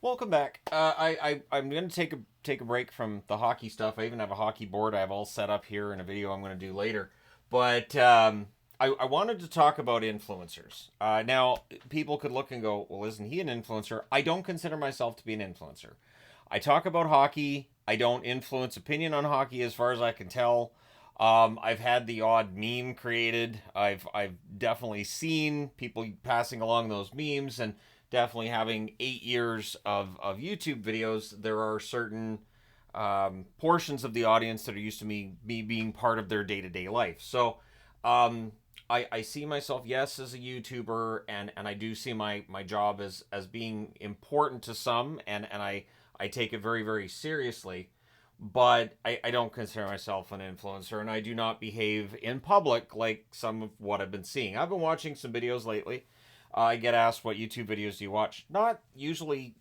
Welcome back. I'm gonna take a break from the hockey stuff. I even have a hockey board I have all set up here in a video I'm gonna do later. But I wanted to talk about influencers. Now people could look and go, well, isn't he an influencer? I don't consider myself to be an influencer. I talk about hockey. I don't influence opinion on hockey as far as I can tell. I've had the odd meme created. I've definitely seen people passing along those memes, and definitely having 8 years of YouTube videos, there are certain portions of the audience that are used to me being part of their day to day life. So um, I see myself, yes, as a YouTuber, and I do see my job as being important to some, and I take it very, very seriously. But I don't consider myself an influencer, and I do not behave in public like some of what I've been seeing. I've been watching some videos lately. I get asked, what YouTube videos do you watch? Not usually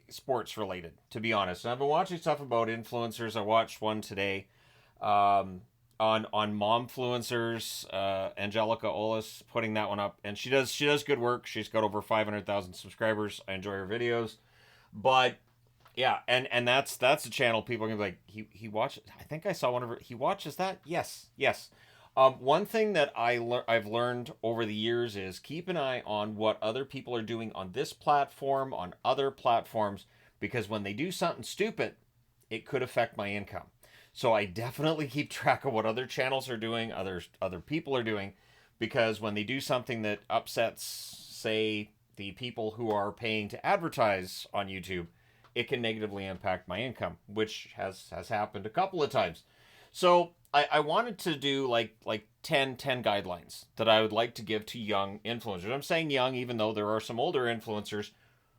sports related, to be honest. And I've been watching stuff about influencers. I watched one today on momfluencers. Angelica Olis putting that one up, and she does good work. She's got over 500,000 subscribers. I enjoy her videos, but yeah, and that's a channel people are gonna be like, he watches. I think I saw one of her. He watches that. Yes, yes. One thing that I've learned over the years is keep an eye on what other people are doing on this platform, on other platforms, because when they do something stupid, it could affect my income. So I definitely keep track of what other channels are doing, other people are doing, because when they do something that upsets, say, the people who are paying to advertise on YouTube, it can negatively impact my income, which has happened a couple of times. So I wanted to do like 10 guidelines that I would like to give to young influencers. I'm saying young, even though there are some older influencers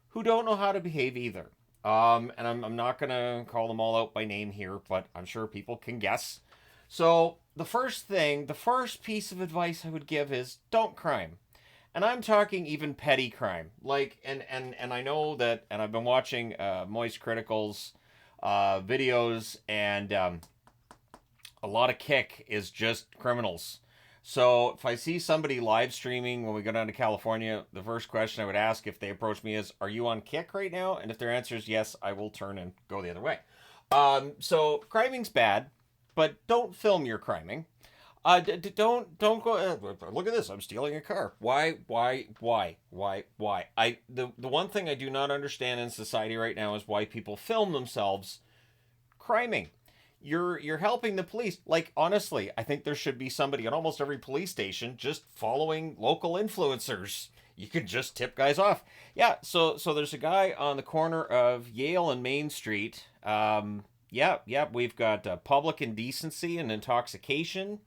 who don't know how to behave either. And I'm not going to call them all out by name here, but I'm sure people can guess. So the first piece of advice I would give is don't crime. And I'm talking even petty crime. Like, and I know that, and I've been watching Moist Critical's videos, and a lot of Kick is just criminals. So if I see somebody live streaming when we go down to California, the first question I would ask if they approach me is, "Are you on Kick right now?" And if their answer is yes, I will turn and go the other way. So criming's bad, but don't film your criming. Don't go. Look at this. I'm stealing a car. Why? The one thing I do not understand in society right now is why people film themselves criming. You're helping the police. Like, honestly, I think there should be somebody at almost every police station just following local influencers. You could just tip guys off. Yeah. So there's a guy on the corner of Yale and Main Street. Yeah. We've got public indecency and intoxication,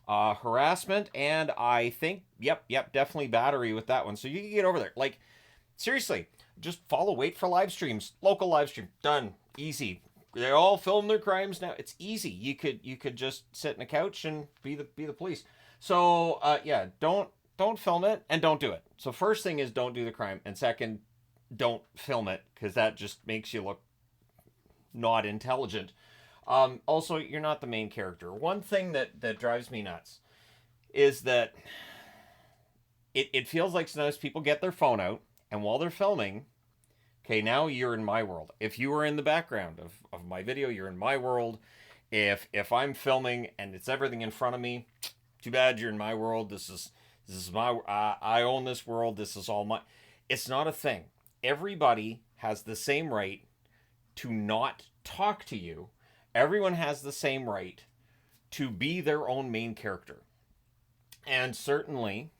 harassment, and I think, yep, definitely battery with that one. So you can get over there. Like, seriously, just follow, wait for live streams, local live stream, done, easy. They all film their crimes now. It's easy. You could just sit in a couch and be the police. So yeah, don't film it and don't do it. So first thing is don't do the crime, and second, don't film it because that just makes you look not intelligent. Also, you're not the main character. One thing that drives me nuts is that it feels like sometimes people get their phone out, and while they're filming, okay, now you're in my world. If you are in the background of my video, you're in my world. If I'm filming and it's everything in front of me, too bad you're in my world. This is my I own this world. This is all my. It's not a thing. Everybody has the same right to not talk to you. Everyone has the same right to be their own main character. And certainly,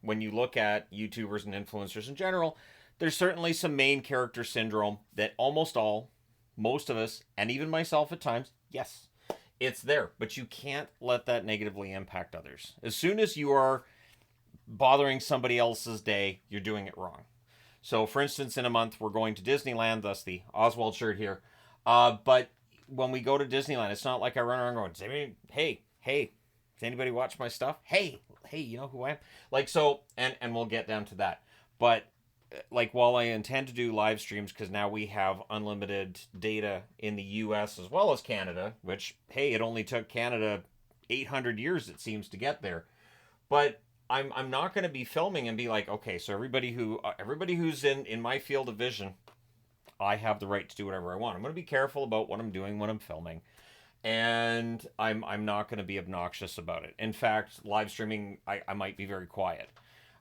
when you look at YouTubers and influencers in general, there's certainly some main character syndrome that most of us, and even myself at times, yes, it's there. But you can't let that negatively impact others. As soon as you are bothering somebody else's day, you're doing it wrong. So, for instance, in a month, we're going to Disneyland, thus the Oswald shirt here. But when we go to Disneyland, it's not like I run around going, hey, does anybody watch my stuff? Hey, you know who I am? Like, so, and we'll get down to that. But like, while I intend to do live streams because now we have unlimited data in the US as well as Canada, which, hey, it only took Canada 800 years, it seems, to get there. But I'm not going to be filming and be like, okay, so everybody who's in my field of vision, I have the right to do whatever I want. I'm going to be careful about what I'm doing when I'm filming, and I'm not going to be obnoxious about it. In fact, live streaming, I might be very quiet.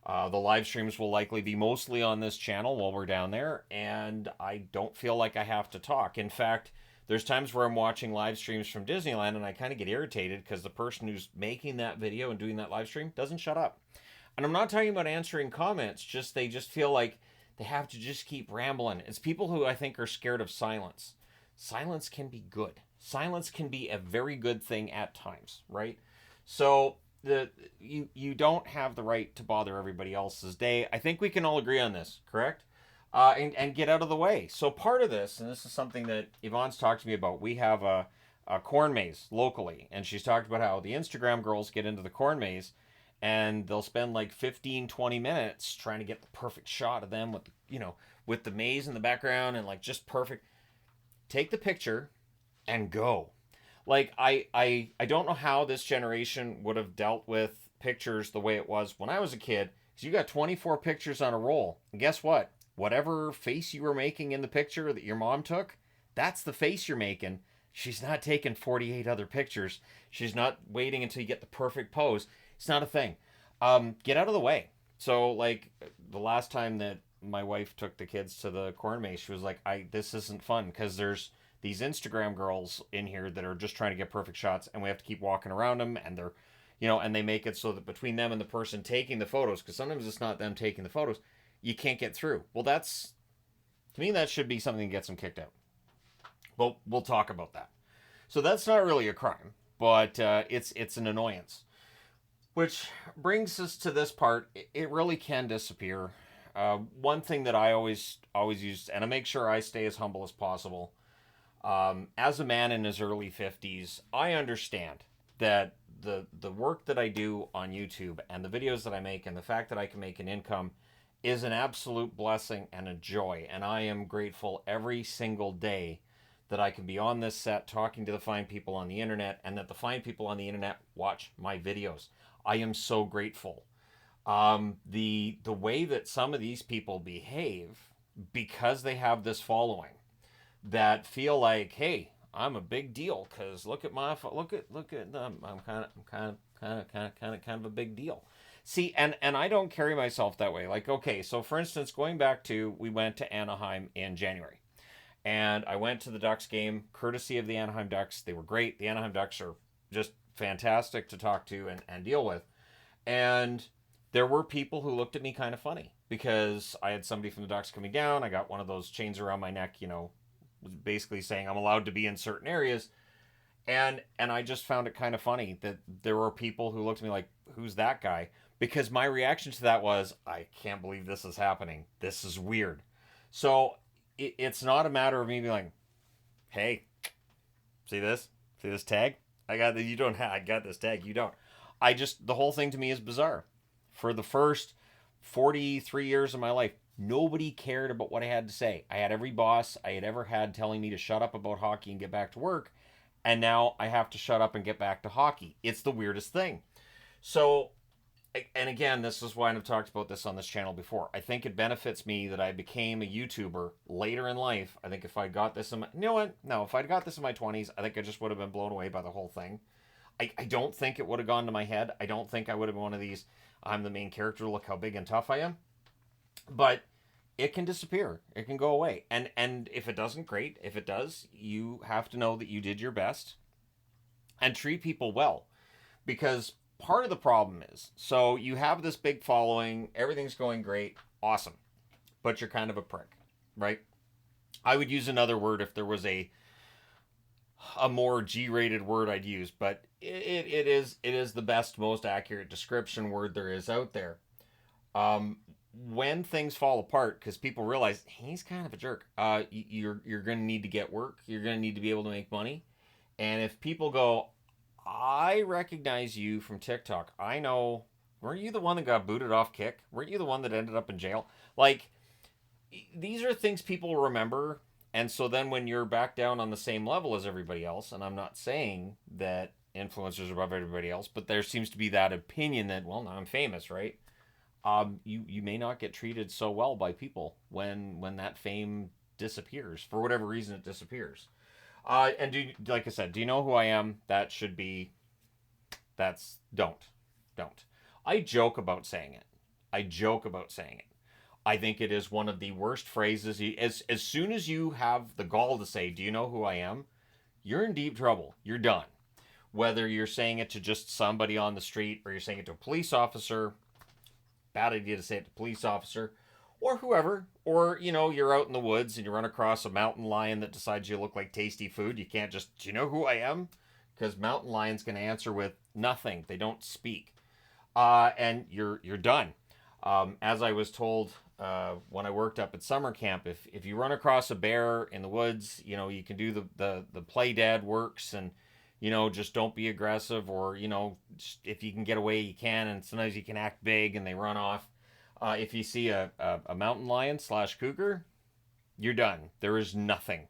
The live streams will likely be mostly on this channel while we're down there, and I don't feel like I have to talk. In fact, there's times where I'm watching live streams from Disneyland and I kind of get irritated because the person who's making that video and doing that live stream doesn't shut up. And I'm not talking about answering comments, just they just feel like they have to just keep rambling. It's people who I think are scared of silence. Silence can be good. Silence can be a very good thing at times, right? So you don't have the right to bother everybody else's day. I think we can all agree on this, correct? And get out of the way. So part of this, and this is something that Yvonne's talked to me about, we have a corn maze locally, and she's talked about how the Instagram girls get into the corn maze and they'll spend like 15, 20 minutes trying to get the perfect shot of them with, with the maze in the background and like just perfect. Take the picture and go. Like I don't know how this generation would have dealt with pictures the way it was when I was a kid. Because you got 24 pictures on a roll. And guess what? Whatever face you were making in the picture that your mom took, that's the face you're making. She's not taking 48 other pictures. She's not waiting until you get the perfect pose. It's not a thing. Get out of the way. So, like, the last time that my wife took the kids to the corn maze, she was like, this isn't fun because there's these Instagram girls in here that are just trying to get perfect shots, and we have to keep walking around them, and they're, and they make it so that between them and the person taking the photos, because sometimes it's not them taking the photos, you can't get through. Well, to me, that should be something that gets them kicked out. Well, we'll talk about that. So that's not really a crime, but it's an annoyance. Which brings us to this part. It really can disappear. One thing that I always use, and I make sure I stay as humble as possible. As a man in his early 50s, I understand that the work that I do on YouTube and the videos that I make and the fact that I can make an income is an absolute blessing and a joy. And I am grateful every single day that I can be on this set talking to the fine people on the internet and that the fine people on the internet watch my videos. I am so grateful. The way that some of these people behave because they have this following that feel like, hey, I'm a big deal because look at them. I'm kind of a big deal. See, and I don't carry myself that way. Like, okay, so for instance, going back to, we went to Anaheim in January. And I went to the Ducks game, courtesy of the Anaheim Ducks. They were great. The Anaheim Ducks are just fantastic to talk to and deal with. And there were people who looked at me kind of funny because I had somebody from the Ducks coming down. I got one of those chains around my neck, basically saying I'm allowed to be in certain areas. And I just found it kind of funny that there were people who looked at me like, who's that guy? Because my reaction to that was, I can't believe this is happening. This is weird. So it's not a matter of me being like, hey, see this? See this tag? I got this tag. You don't. The whole thing to me is bizarre. For the first 43 years of my life, nobody cared about what I had to say. I had every boss I had ever had telling me to shut up about hockey and get back to work. And now I have to shut up and get back to hockey. It's the weirdest thing. So, and again, this is why I've talked about this on this channel before. I think it benefits me that I became a YouTuber later in life. I think if I got this in my... You know what? No, if I'd got this in my 20s, I think I just would have been blown away by the whole thing. I don't think it would have gone to my head. I don't think I would have been one of these, I'm the main character, look how big and tough I am. But it can disappear. It can go away. And if it doesn't, great. If it does, you have to know that you did your best and treat people well. Because part of the problem is, so you have this big following, everything's going great, awesome. But you're kind of a prick, right? I would use another word if there was a more G-rated word I'd use, but it is the best, most accurate description word there is out there. When things fall apart, because people realize he's kind of a jerk, you're going to need to get work. You're going to need to be able to make money. And if people go, I recognize you from TikTok. I know, weren't you the one that got booted off Kick? Weren't you the one that ended up in jail? Like, these are things people remember. And so then when you're back down on the same level as everybody else, and I'm not saying that influencers are above everybody else, but there seems to be that opinion that, well, now I'm famous, right? You may not get treated so well by people when that fame disappears. For whatever reason, it disappears. Like I said, do you know who I am? That should be, don't. I joke about saying it. I joke about saying it. I think it is one of the worst phrases. As soon as you have the gall to say, do you know who I am? You're in deep trouble. You're done. Whether you're saying it to just somebody on the street or you're saying it to a police officer, bad idea to say it to a police officer, or whoever, or, you're out in the woods and you run across a mountain lion that decides you look like tasty food. You can't just, do you know who I am? Because mountain lions can answer with nothing. They don't speak. And you're done. As I was told when I worked up at summer camp, if you run across a bear in the woods, you can do the play dead works and, just don't be aggressive, or, if you can get away, you can, and sometimes you can act big and they run off. If you see a mountain lion / cougar, you're done. There is nothing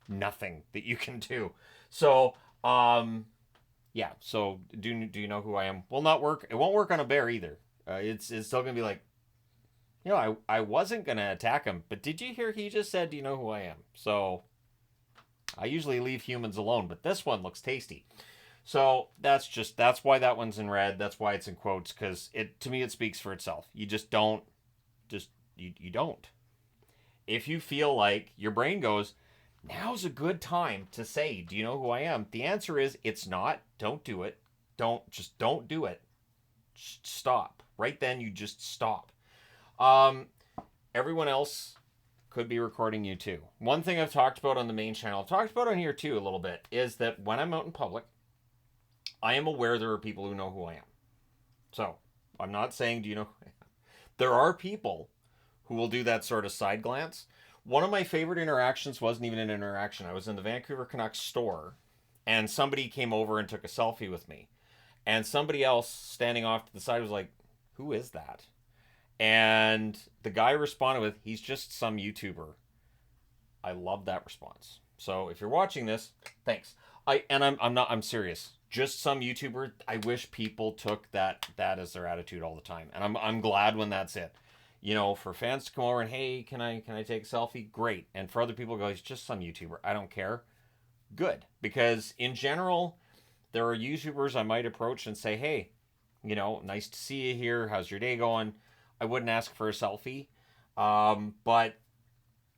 that you can do. So, yeah. So do you know who I am? Will not work. It won't work on a bear either. It's still gonna be like, I wasn't gonna attack him, but did you hear he just said, do you know who I am? So I usually leave humans alone, but this one looks tasty. So that's why that one's in red. That's why it's in quotes, because to me it speaks for itself. You just don't. You don't. If you feel like your brain goes, now's a good time to say, do you know who I am? The answer is it's not. Don't do it. Don't do it. Just stop. Right then, you just stop. Everyone else could be recording you too. One thing I've talked about on the main channel, I've talked about on here too a little bit, is that when I'm out in public, I am aware there are people who know who I am. So, I'm not saying, do you know who I am? There are people who will do that sort of side glance. One of my favorite interactions wasn't even an interaction. I was in the Vancouver Canucks store, and somebody came over and took a selfie with me. And somebody else standing off to the side was like, who is that? And the guy responded with, he's just some YouTuber. I love that response. So if you're watching this, thanks. I'm serious. Just some YouTuber. I wish people took that as their attitude all the time. And I'm glad when that's it. For fans to come over and, hey, can I take a selfie? Great. And for other people to go, he's just some YouTuber. I don't care. Good. Because in general, there are YouTubers I might approach and say, hey, nice to see you here. How's your day going? I wouldn't ask for a selfie. But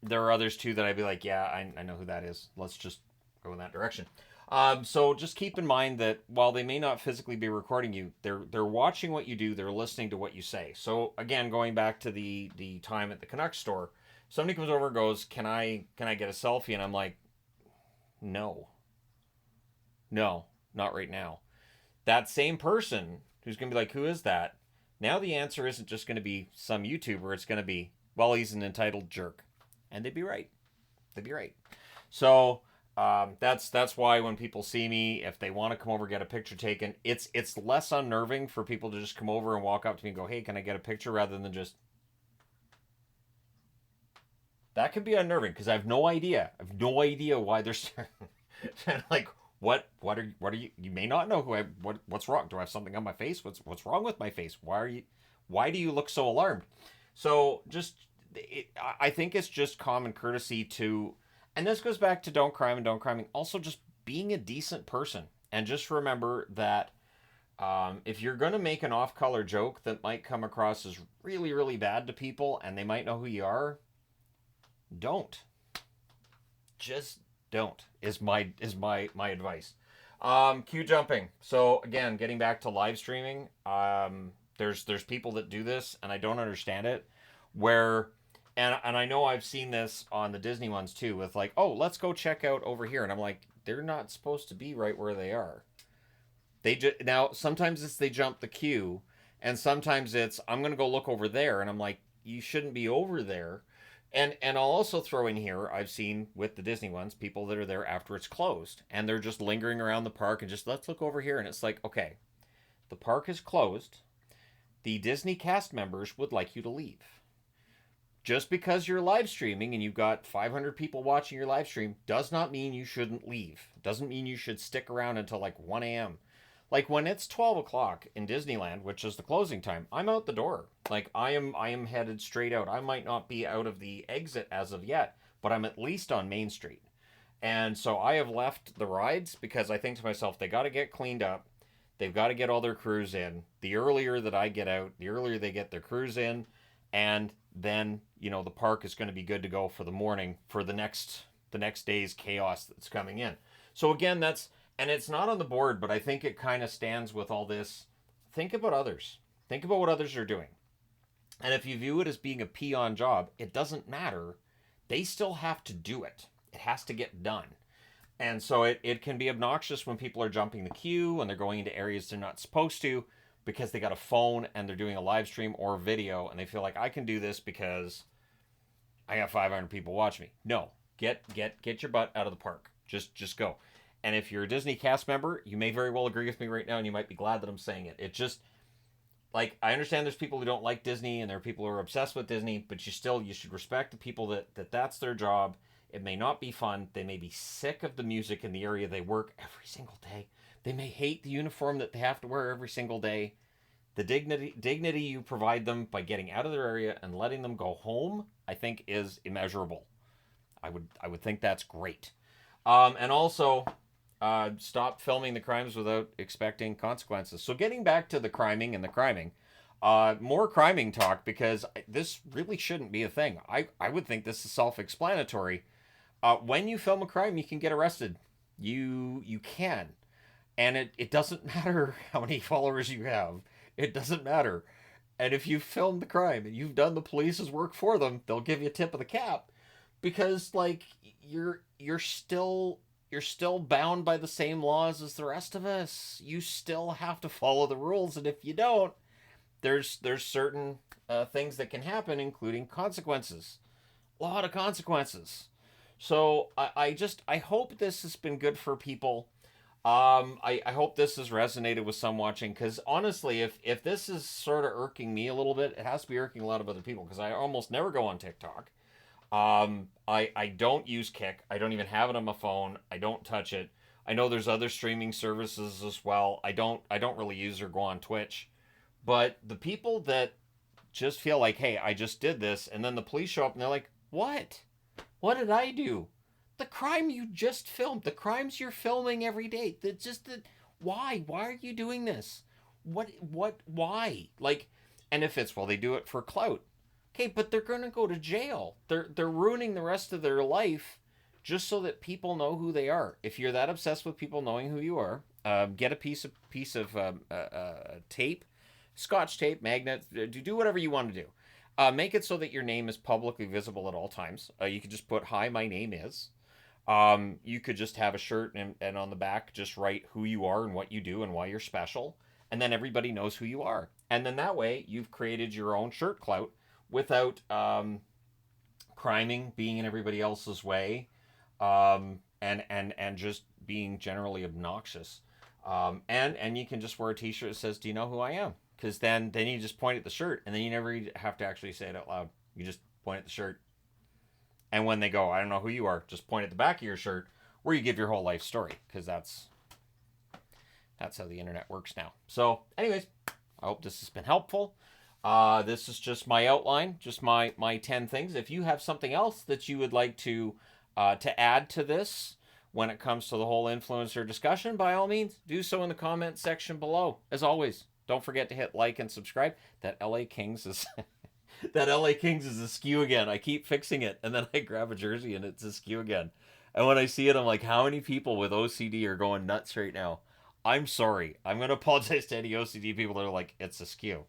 there are others too that I'd be like, yeah, I know who that is. Let's just go in that direction. So just keep in mind that while they may not physically be recording you, they're watching what you do. They're listening to what you say. So again, going back to the time at the Canucks store, somebody comes over and goes, can I get a selfie? And I'm like, no, not right now. That same person who's going to be like, who is that? Now the answer isn't just going to be some YouTuber. It's going to be, well, he's an entitled jerk. And they'd be right. So that's why when people see me, if they want to come over, get a picture taken, it's less unnerving for people to just come over and walk up to me and go, hey, can I get a picture? Rather than just, that could be unnerving because I have no idea. Why they're like, what are you? You may not know what's wrong. Do I have something on my face? What's wrong with my face? Why do you look so alarmed? So I think it's just common courtesy to, and this goes back to don't crime and don't criming. Also, just being a decent person, and just remember that if you're going to make an off-color joke that might come across as really, really bad to people, and they might know who you are, don't. Just don't. Is my advice. Queue jumping. So again, getting back to live streaming, there's people that do this, and I don't understand it. And I know I've seen this on the Disney ones too, with like, oh, let's go check out over here, and I'm like, they're not supposed to be right where they are. Now sometimes it's they jump the queue, and sometimes it's I'm gonna go look over there, and I'm like, you shouldn't be over there. And I'll also throw in here, I've seen with the Disney ones, people that are there after it's closed, and they're just lingering around the park and just, let's look over here. And it's like, okay, the park is closed. The Disney cast members would like you to leave. Just because you're live streaming and you've got 500 people watching your live stream does not mean you shouldn't leave. Doesn't mean you should stick around until like 1 a.m. Like when it's 12 o'clock in Disneyland, which is the closing time, I'm out the door. Like I am headed straight out. I might not be out of the exit as of yet, but I'm at least on Main Street. And so I have left the rides because I think to myself, they got to get cleaned up. They've got to get all their crews in. The earlier that I get out, the earlier they get their crews in, and then the park is going to be good to go for the morning for the next day's chaos that's coming in. So again, and it's not on the board, but I think it kind of stands with all this. Think about others. Think about what others are doing. And if you view it as being a peon job, it doesn't matter. They still have to do it. It has to get done. And so it can be obnoxious when people are jumping the queue and they're going into areas they're not supposed to because they got a phone and they're doing a live stream or a video and they feel like I can do this because I got 500 people watch me. No, get your butt out of the park. Just go. And if you're a Disney cast member, you may very well agree with me right now and you might be glad that I'm saying it. It just, like, I understand there's people who don't like Disney and there are people who are obsessed with Disney, but you should respect the people that's their job. It may not be fun. They may be sick of the music in the area they work every single day. They may hate the uniform that they have to wear every single day. The dignity you provide them by getting out of their area and letting them go home, I think, is immeasurable. I would think that's great. And also, stop filming the crimes without expecting consequences. So getting back to the criming and the criming, more criming talk, because this really shouldn't be a thing. I would think this is self-explanatory. When you film a crime, you can get arrested. You can. And it doesn't matter how many followers you have. It doesn't matter. And if you've filmed the crime and you've done the police's work for them, they'll give you a tip of the cap. Because, like, you're still bound by the same laws as the rest of us. You still have to follow the rules. And if you don't, there's certain things that can happen, including consequences. A lot of consequences. So I hope this has been good for people. I hope this has resonated with some watching, because honestly, if this is sort of irking me a little bit, it has to be irking a lot of other people, because I almost never go on TikTok. I don't use Kick. I don't even have it on my phone. I don't touch it. I know there's other streaming services as well. I don't really use or go on Twitch. But the people that just feel like, hey, I just did this, and then the police show up and they're like, what? What did I do? The crime you just filmed, the crimes you're filming every day. Why? Why are you doing this? Why? Like, and if it's, well, they do it for clout. Okay, but they're going to go to jail. They're ruining the rest of their life just so that people know who they are. If you're that obsessed with people knowing who you are, get a piece of tape, Scotch tape, magnet, do whatever you want to do. Make it so that your name is publicly visible at all times. You could just put, hi, my name is. You could just have a shirt and on the back just write who you are and what you do and why you're special. And then everybody knows who you are. And then that way you've created your own shirt clout without criming, being in everybody else's way, and just being generally obnoxious. And you can just wear a t-shirt that says, do you know who I am? Because then you just point at the shirt, and then you never have to actually say it out loud. You just point at the shirt. And when they go, I don't know who you are, just point at the back of your shirt, where you give your whole life story, because that's how the internet works now. So, anyways, I hope this has been helpful. This is just my outline, just my 10 things. If you have something else that you would like to add to this when it comes to the whole influencer discussion, by all means, do so in the comment section below. As always, don't forget to hit like and subscribe. That LA Kings is that LA Kings is askew again. I keep fixing it, and then I grab a jersey and it's askew again. And when I see it, I'm like, how many people with OCD are going nuts right now? I'm sorry. I'm going to apologize to any OCD people that are like, it's askew.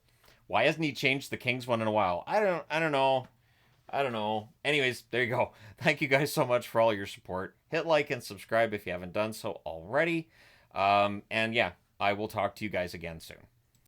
Why hasn't he changed the Kings one in a while? I don't know. Anyways, there you go. Thank you guys so much for all your support. Hit like and subscribe if you haven't done so already. And yeah, I will talk to you guys again soon.